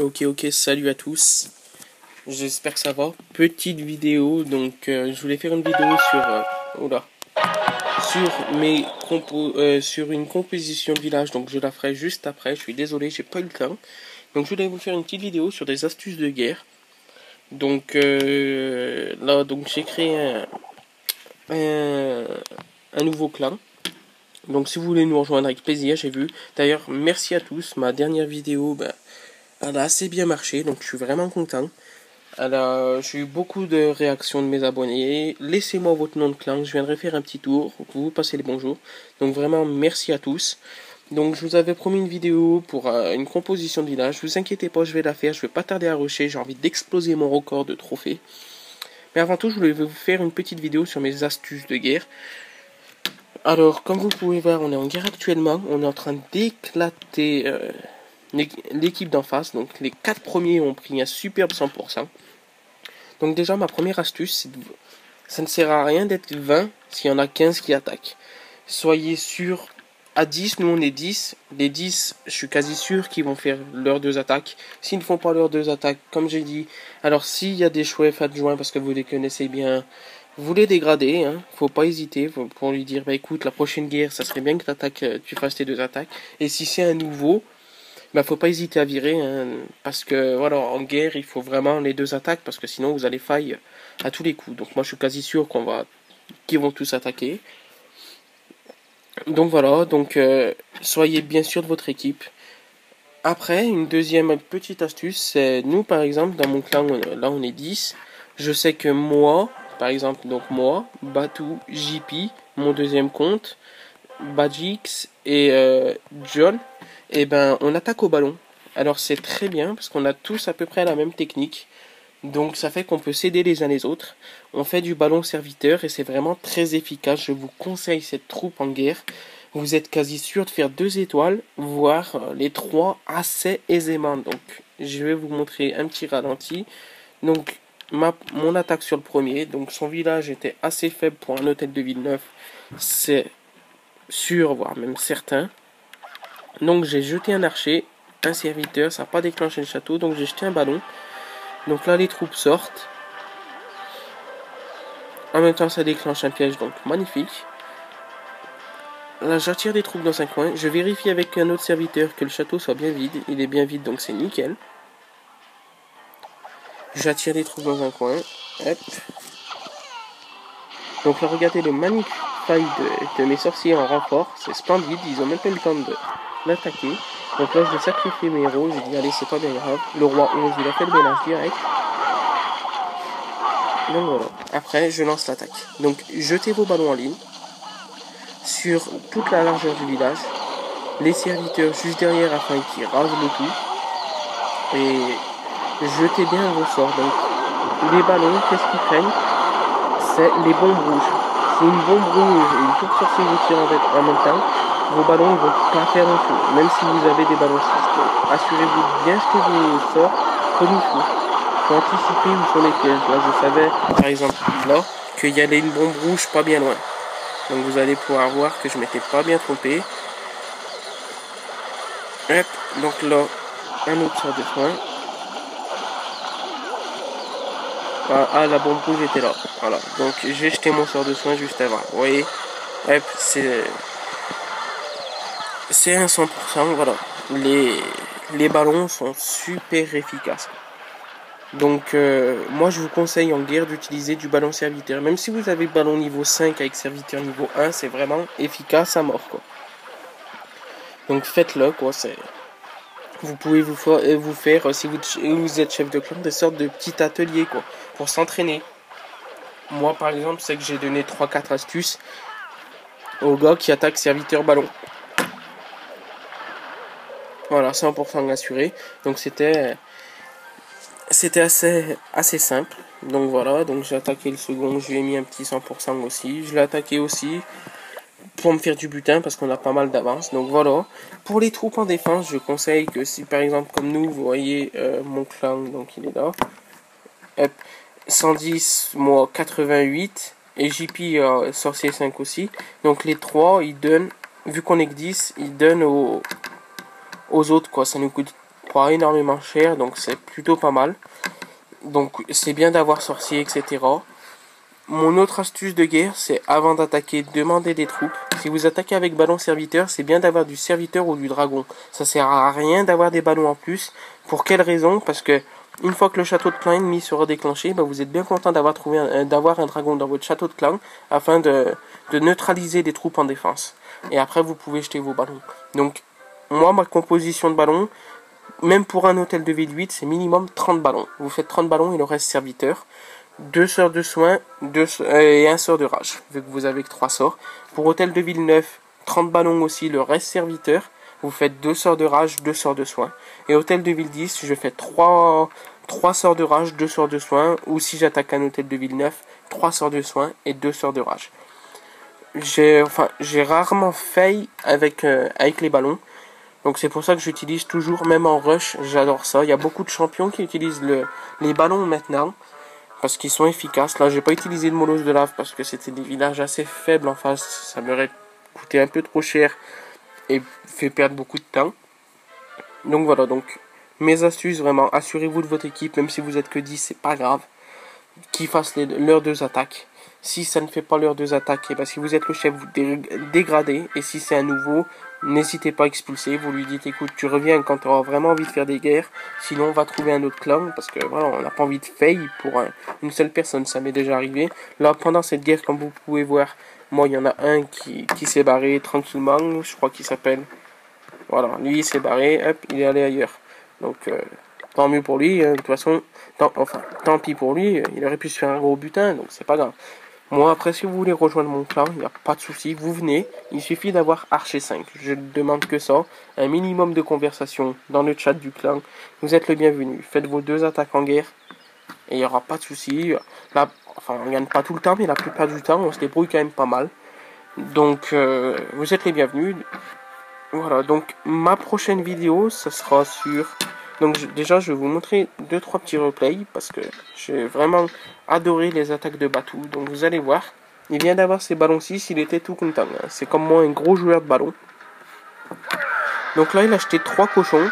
Ok, salut à tous. J'espère que ça va. Petite vidéo, donc je voulais faire une vidéo sur une composition de village, donc je la ferai juste après. Je suis désolé, j'ai pas eu le temps. Donc je voulais vous faire une petite vidéo sur des astuces de guerre. Donc là, donc j'ai créé un, un nouveau clan. Donc si vous voulez nous rejoindre avec plaisir, j'ai vu. D'ailleurs, merci à tous. Ma dernière vidéo, elle a assez bien marché, donc je suis vraiment content. Alors, j'ai eu beaucoup de réactions de mes abonnés. Laissez-moi votre nom de clan, je viendrai faire un petit tour pour vous passer les bonjours. Donc vraiment, merci à tous. Donc je vous avais promis une vidéo pour une composition de village. Ne vous inquiétez pas, je vais la faire. Je vais pas tarder à rusher. J'ai envie d'exploser mon record de trophées. Mais avant tout, je voulais vous faire une petite vidéo sur mes astuces de guerre. Alors, comme vous pouvez voir, on est en guerre actuellement. On est en train d'éclater l'équipe d'en face. Donc les 4 premiers ont pris un superbe 100%. Donc déjà, ma première astuce, c'est ça ne sert à rien d'être 20 s'il y en a 15 qui attaquent. Soyez sûr, à 10, nous on est 10. Les 10, je suis quasi sûr qu'ils vont faire leurs 2 attaques. S'ils ne font pas leurs 2 attaques, comme j'ai dit, alors s'il y a des chouettes adjoints parce que vous les connaissez bien, vous les dégradez, hein. Faut pas hésiter pour lui dire, bah écoute, la prochaine guerre, ça serait bien que tu fasses tes 2 attaques. Et si c'est un nouveau, faut pas hésiter à virer, hein, parce que voilà, en guerre, il faut vraiment les 2 attaques, parce que sinon vous allez faille à tous les coups. Donc moi je suis quasi sûr qu'ils vont tous attaquer. Donc voilà, donc soyez bien sûr de votre équipe. Après, une deuxième petite astuce, c'est nous par exemple, dans mon clan, là on est 10. Je sais que moi, par exemple, donc moi, Batou, JP, mon deuxième compte, Badjix et John, et on attaque au ballon. Alors c'est très bien parce qu'on a tous à peu près la même technique. Donc ça fait qu'on peut s'aider les uns les autres. On fait du ballon serviteur et c'est vraiment très efficace. Je vous conseille cette troupe en guerre. Vous êtes quasi sûr de faire 2 étoiles, voire les 3 assez aisément. Donc je vais vous montrer un petit ralenti. Donc mon attaque sur le premier. Donc son village était assez faible pour un hôtel de ville neuf. C'est sûr, voire même certain. Donc j'ai jeté un archer, un serviteur, ça n'a pas déclenché le château. Donc j'ai jeté un ballon. Donc là les troupes sortent. En même temps ça déclenche un piège, donc magnifique. Là j'attire des troupes dans un coin. Je vérifie avec un autre serviteur que le château soit bien vide. Il est bien vide donc c'est nickel. J'attire des troupes dans un coin. Hop. Donc là regardez le magnifique faille de mes sorciers en renfort. C'est splendide, ils ont même pas eu le temps de l'attaquer. Donc là je vais sacrifier mes héros. J'ai dit allez c'est pas bien grave. Le roi 11 il a fait le ménage direct. Donc voilà. Après, je lance l'attaque. Donc, jetez vos ballons en ligne sur toute la largeur du village. Les serviteurs juste derrière afin qu'ils rasent le tout. Et jetez bien vos sorts. Donc, les ballons, qu'est-ce qu'ils craignent? C'est les bombes rouges. Si une bombe rouge et une tour sorcier vous tirent en même temps, vos ballons ne vont pas faire un feu. Même si vous avez des ballons 6. Donc, assurez-vous de bien jeter vos sorts comme il faut. Anticiper où sont les pièges. Là, je savais, par exemple, là, qu'il y avait une bombe rouge pas bien loin. Donc, vous allez pouvoir voir que je m'étais pas bien trompé. Hop, donc là, un autre sort de soin. Ah, la bombe rouge était là. Voilà, donc j'ai jeté mon sort de soin juste avant. Vous voyez, hop, c'est un 100%. Voilà, les ballons sont super efficaces. Donc moi je vous conseille en guerre d'utiliser du ballon serviteur. Même si vous avez ballon niveau 5 avec serviteur niveau 1, c'est vraiment efficace à mort quoi. Donc faites-le quoi. Vous pouvez vous faire si vous êtes chef de clan des sortes de petits ateliers quoi. Pour s'entraîner. Moi par exemple c'est que j'ai donné 3-4 astuces aux gars qui attaquent serviteur ballon. Voilà, 100% assuré. Donc c'était assez simple. Donc voilà, donc j'ai attaqué le second, je lui ai mis un petit 100% aussi. Je l'ai attaqué aussi pour me faire du butin parce qu'on a pas mal d'avance. Donc voilà, pour les troupes en défense, je conseille que si par exemple comme nous, vous voyez mon clan, donc il est là. Hop, 110, moi 88 et JP sorcier 5 aussi. Donc les 3, ils donnent, vu qu'on est que 10, ils donnent aux autres quoi. Ça nous coûte pas énormément cher, donc c'est plutôt pas mal. Donc c'est bien d'avoir sorcier, etc. Mon autre astuce de guerre, c'est avant d'attaquer, demander des troupes. Si vous attaquez avec ballon serviteur, c'est bien d'avoir du serviteur ou du dragon. Ça sert à rien d'avoir des ballons en plus. Pour quelle raison? Parce que une fois que le château de clan ennemi sera déclenché, vous êtes bien content d'avoir d'avoir un dragon dans votre château de clan afin de neutraliser des troupes en défense. Et après, vous pouvez jeter vos ballons. Donc, moi, ma composition de ballons, même pour un hôtel de ville 8, c'est minimum 30 ballons. Vous faites 30 ballons, il le reste serviteur. 2 sorts de soins et un sort de rage, vu que vous avez que 3 sorts. Pour hôtel de ville 9, 30 ballons aussi, le reste serviteur. Vous faites 2 sorts de rage, 2 sorts de soins. Et hôtel de ville 10, je fais 3 sorts de rage, 2 sorts de soins. Ou si j'attaque un hôtel de ville 9, 3 sorts de soins et 2 sorts de rage. J'ai rarement fail avec les ballons. Donc c'est pour ça que j'utilise toujours, même en rush, j'adore ça. Il y a beaucoup de champions qui utilisent les ballons maintenant. Parce qu'ils sont efficaces. Là, j'ai pas utilisé de molosse de lave parce que c'était des villages assez faibles en face. Ça m'aurait coûté un peu trop cher et fait perdre beaucoup de temps. Donc voilà, donc mes astuces, vraiment, assurez-vous de votre équipe, même si vous êtes que 10, c'est pas grave. Qu'ils fassent leurs 2 attaques. Si ça ne fait pas leurs 2 attaques, et ben, si vous êtes le chef, vous dégradez. Et si c'est un nouveau, n'hésitez pas à expulser. Vous lui dites, écoute, tu reviens quand tu auras vraiment envie de faire des guerres. Sinon, on va trouver un autre clan. Parce que voilà, on n'a pas envie de fail pour une seule personne. Ça m'est déjà arrivé. Là, pendant cette guerre, comme vous pouvez voir, moi, il y en a un qui s'est barré tranquillement. Je crois qu'il s'appelle. Voilà, lui, il s'est barré. Hop, il est allé ailleurs. Donc, tant mieux pour lui. De toute façon, tant pis pour lui. Il aurait pu se faire un gros butin. Donc, c'est pas grave. Moi, après, si vous voulez rejoindre mon clan, il n'y a pas de souci, vous venez. Il suffit d'avoir Archer 5. Je ne demande que ça. Un minimum de conversation dans le chat du clan. Vous êtes le bienvenu. Faites vos 2 attaques en guerre. Et il n'y aura pas de souci. Là, on ne gagne pas tout le temps, mais la plupart du temps, on se débrouille quand même pas mal. Donc, vous êtes les bienvenus. Voilà, donc ma prochaine vidéo, ce sera sur... Donc déjà, je vais vous montrer 2-3 petits replays parce que j'ai vraiment adoré les attaques de Batou. Donc vous allez voir, il vient d'avoir ses ballons 6, il était tout content. Hein. C'est comme moi, un gros joueur de ballon. Donc là, il a acheté 3 cochons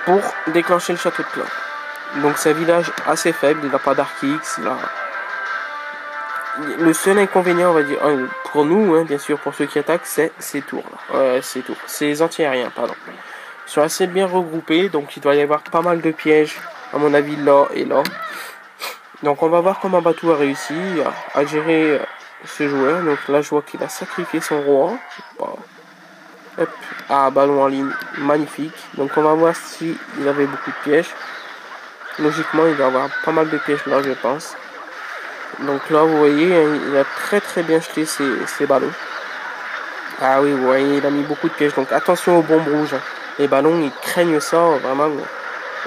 pour déclencher le château de clan. Donc c'est un village assez faible, il n'a pas d'Arkix. Le seul inconvénient, on va dire, pour nous, hein, bien sûr, pour ceux qui attaquent, c'est ces tours. Ces anti-aériens, pardon. Ils sont assez bien regroupés, donc il doit y avoir pas mal de pièges, à mon avis, là et là. Donc on va voir comment Batou a réussi à gérer ce joueur. Donc là, je vois qu'il a sacrifié son roi. Hop. Ah, ballon en ligne, magnifique. Donc on va voir s'il avait beaucoup de pièges. Logiquement, il doit avoir pas mal de pièges là, je pense. Donc là, vous voyez, il a très bien jeté ses ballons. Ah oui, vous voyez, il a mis beaucoup de pièges. Donc attention aux bombes rouges. Les ballons, ils craignent ça, vraiment.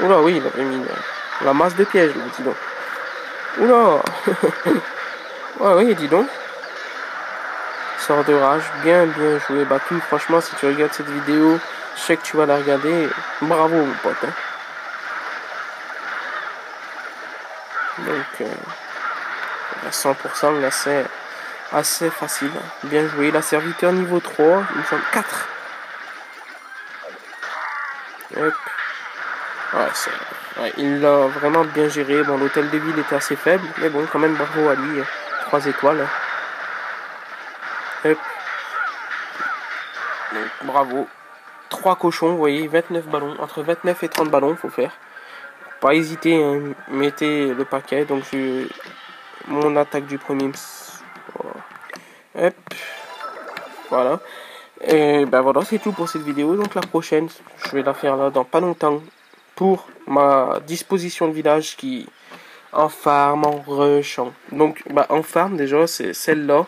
Oula, oui, il avait mis la masse de pièges, dis donc. Oula. Ouais, oui, dis donc. Sort de rage, bien joué. Batou, franchement, si tu regardes cette vidéo, je sais que tu vas la regarder. Bravo, mon pote. Hein. Donc, à 100%, là, c'est assez facile. Bien joué. La serviteur niveau 3, il me semble 4. Hop. Ouais, il l'a vraiment bien géré. Bon, l'hôtel de ville était assez faible, mais bon, quand même, bravo à lui. 3 étoiles. Hop. Donc, bravo. 3 cochons, vous voyez, 29 ballons. Entre 29 et 30 ballons, faut faire. Pas hésiter, hein, mettez le paquet. Donc, mon attaque du premier. Hop. Voilà. Et ben voilà, c'est tout pour cette vidéo. Donc, la prochaine, je vais la faire là dans pas longtemps. Pour ma disposition de village qui en farm, en rush, donc en farm déjà c'est celle-là,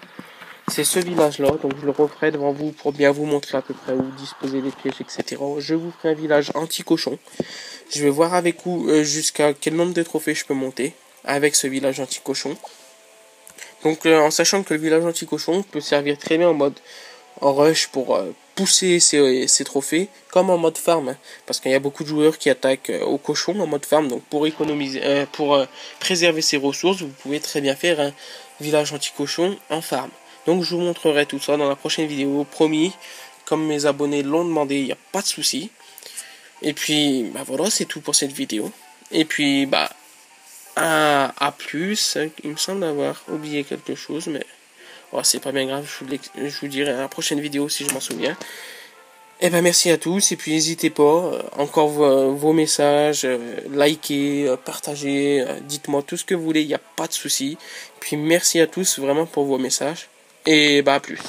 c'est ce village-là, donc je le referai devant vous pour bien vous montrer à peu près où disposer les pièges, etc. Je vous ferai un village anti-cochon. Je vais voir avec vous jusqu'à quel nombre de trophées je peux monter avec ce village anti-cochon. Donc en sachant que le village anti-cochon peut servir très bien en mode en rush pour pousser ses trophées, comme en mode farm, hein, parce qu'il y a beaucoup de joueurs qui attaquent au cochon en mode farm. Donc pour économiser, préserver ses ressources, vous pouvez très bien faire un village anti-cochon en farm. Donc je vous montrerai tout ça dans la prochaine vidéo, promis. Comme mes abonnés l'ont demandé, il n'y a pas de souci. Et puis, bah voilà, c'est tout pour cette vidéo. Et puis, bah, à plus. Il me semble avoir oublié quelque chose, mais oh, c'est pas bien grave, je vous dirai à la prochaine vidéo si je m'en souviens. Et ben merci à tous, et puis n'hésitez pas, encore vos messages, likez, partagez, dites-moi tout ce que vous voulez, il n'y a pas de souci. Puis merci à tous vraiment pour vos messages, et bah à plus.